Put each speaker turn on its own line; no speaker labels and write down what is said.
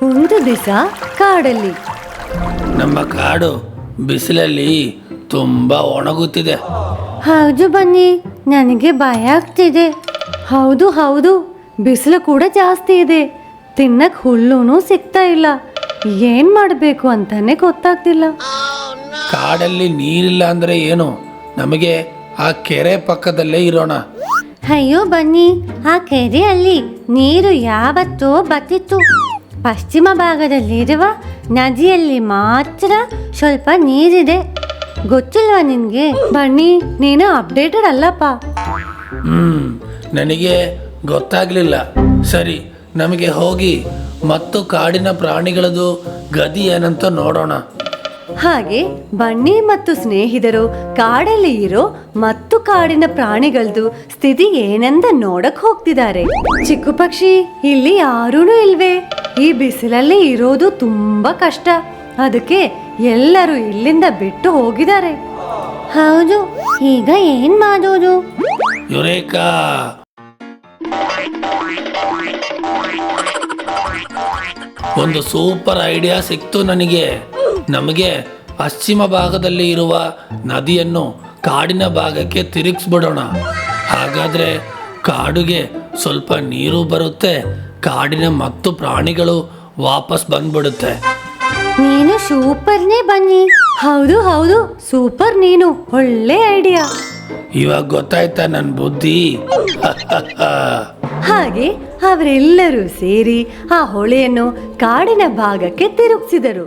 ಒಂದು ದಿವಸ ಕಾಡಲ್ಲಿ.
ನಮ್ಮ ಕಾಡು ಬಿಸಿಲಲ್ಲಿ ತುಂಬಾ ಒಣಗುತ್ತಿದೆ.
ಹೌದು ಬನ್ನಿ, ನನಗೆ ಭಯ ಆಗ್ತಿದೆ. ಹೌದು ಹೌದು, ಬಿಸಿಲು ಕೂಡ ಜಾಸ್ತಿ ಇದೆ. ತಿನ್ನಕ್ ಹುಲ್ಲೂ ಸಿಗ್ತಾ ಇಲ್ಲ. ಏನ್ ಮಾಡಬೇಕು ಅಂತಾನೆ ಗೊತ್ತಾಗ್ತಿಲ್ಲ.
ಕಾಡಲ್ಲಿ ನೀರಿಲ್ಲ ಅಂದ್ರೆ ಏನು, ನಮಗೆ ಆ ಕೆರೆ ಪಕ್ಕದಲ್ಲೇ ಇರೋಣ.
ಅಯ್ಯೋ ಬನ್ನಿ, ಆ ಕೆರೆಯಲ್ಲಿ ನೀರು ಯಾವತ್ತೋ ಬತ್ತಿತ್ತು. ಪಶ್ಚಿಮ ಭಾಗದಲ್ಲಿರುವ ನದಿಯಲ್ಲಿ ಮಾತ್ರ ಸ್ವಲ್ಪ ನೀರಿದೆ. ಗೊತ್ತಿಲ್ವಾ ನಿನ್ಗೆ? ಬನ್ನಿ, ನೀನು ಅಪ್ಡೇಟೆಡ್ ಅಲ್ಲಪ್ಪ.
ನನಗೆ ಗೊತ್ತಾಗ್ಲಿಲ್ಲ. ಸರಿ, ನಮಗೆ ಹೋಗಿ ಮತ್ತು ಕಾಡಿನ ಪ್ರಾಣಿಗಳದು ಗದಿ ಏನಂತ ನೋಡೋಣ.
ಹಾಗೆ ಬನ್ನಿ ಮತ್ತು ಸ್ನೇಹಿತರು ಕಾಡಲ್ಲಿ ಇರೋ ಮತ್ತು ಕಾಡಿನ ಪ್ರಾಣಿಗಳದ್ದು ಸ್ಥಿತಿ ಏನೆಂದ ನೋಡಕ್ ಹೋಗ್ತಿದ್ದಾರೆ. ಚಿಕ್ಕು ಪಕ್ಷಿ, ಇಲ್ಲಿ ಯಾರೂ ಇಲ್ವೇ? ಈ ಬಿಸಿಲಲ್ಲಿ ಇರೋದು ತುಂಬಾ ಕಷ್ಟ. ಅದಕ್ಕೆ ಎಲ್ಲರೂ ಇಲ್ಲಿಂದ ಬಿಟ್ಟು ಹೋಗಿದ್ದಾರೆ. ಹೌದು, ಈಗ ಏನ್ ಮಾಡೋದು?
ಯುರೇಕಾ, ಒಂದು ಸೂಪರ್ ಐಡಿಯಾ ಸಿಕ್ತು ನನಗೆ. ನಮಗೆ ಪಶ್ಚಿಮ ಭಾಗದಲ್ಲಿ ಇರುವ ನದಿಯನ್ನು ಕಾಡಿನ ಭಾಗಕ್ಕೆ ತಿರುಗಿಸ್ಬಿಡೋಣ. ಹಾಗಾದ್ರೆ ಕಾಡಿಗೆ ಸ್ವಲ್ಪ ನೀರು ಬರುತ್ತೆ, ಕಾಡಿನ ಮತ್ತು ಪ್ರಾಣಿಗಳು ವಾಪಸ್ ಬಂದ್ಬಿಡುತ್ತೆ.
ನೀನು ಸೂಪರ್ನೇ ಬನ್ನಿ. ಹೌದು ಹೌದು, ಸೂಪರ್, ನೀನು ಒಳ್ಳೆ ಐಡಿಯಾ.
ಇವಾಗ ಗೊತ್ತಾಯ್ತಾ ನನ್ನ ಬುದ್ಧಿ?
ಹಾಗೆ ಅವರೆಲ್ಲರೂ ಸೇರಿ ಆ ಹೊಳೆಯನ್ನು ಕಾಡಿನ ಭಾಗಕ್ಕೆ ತಿರುಗಿಸಿದರು.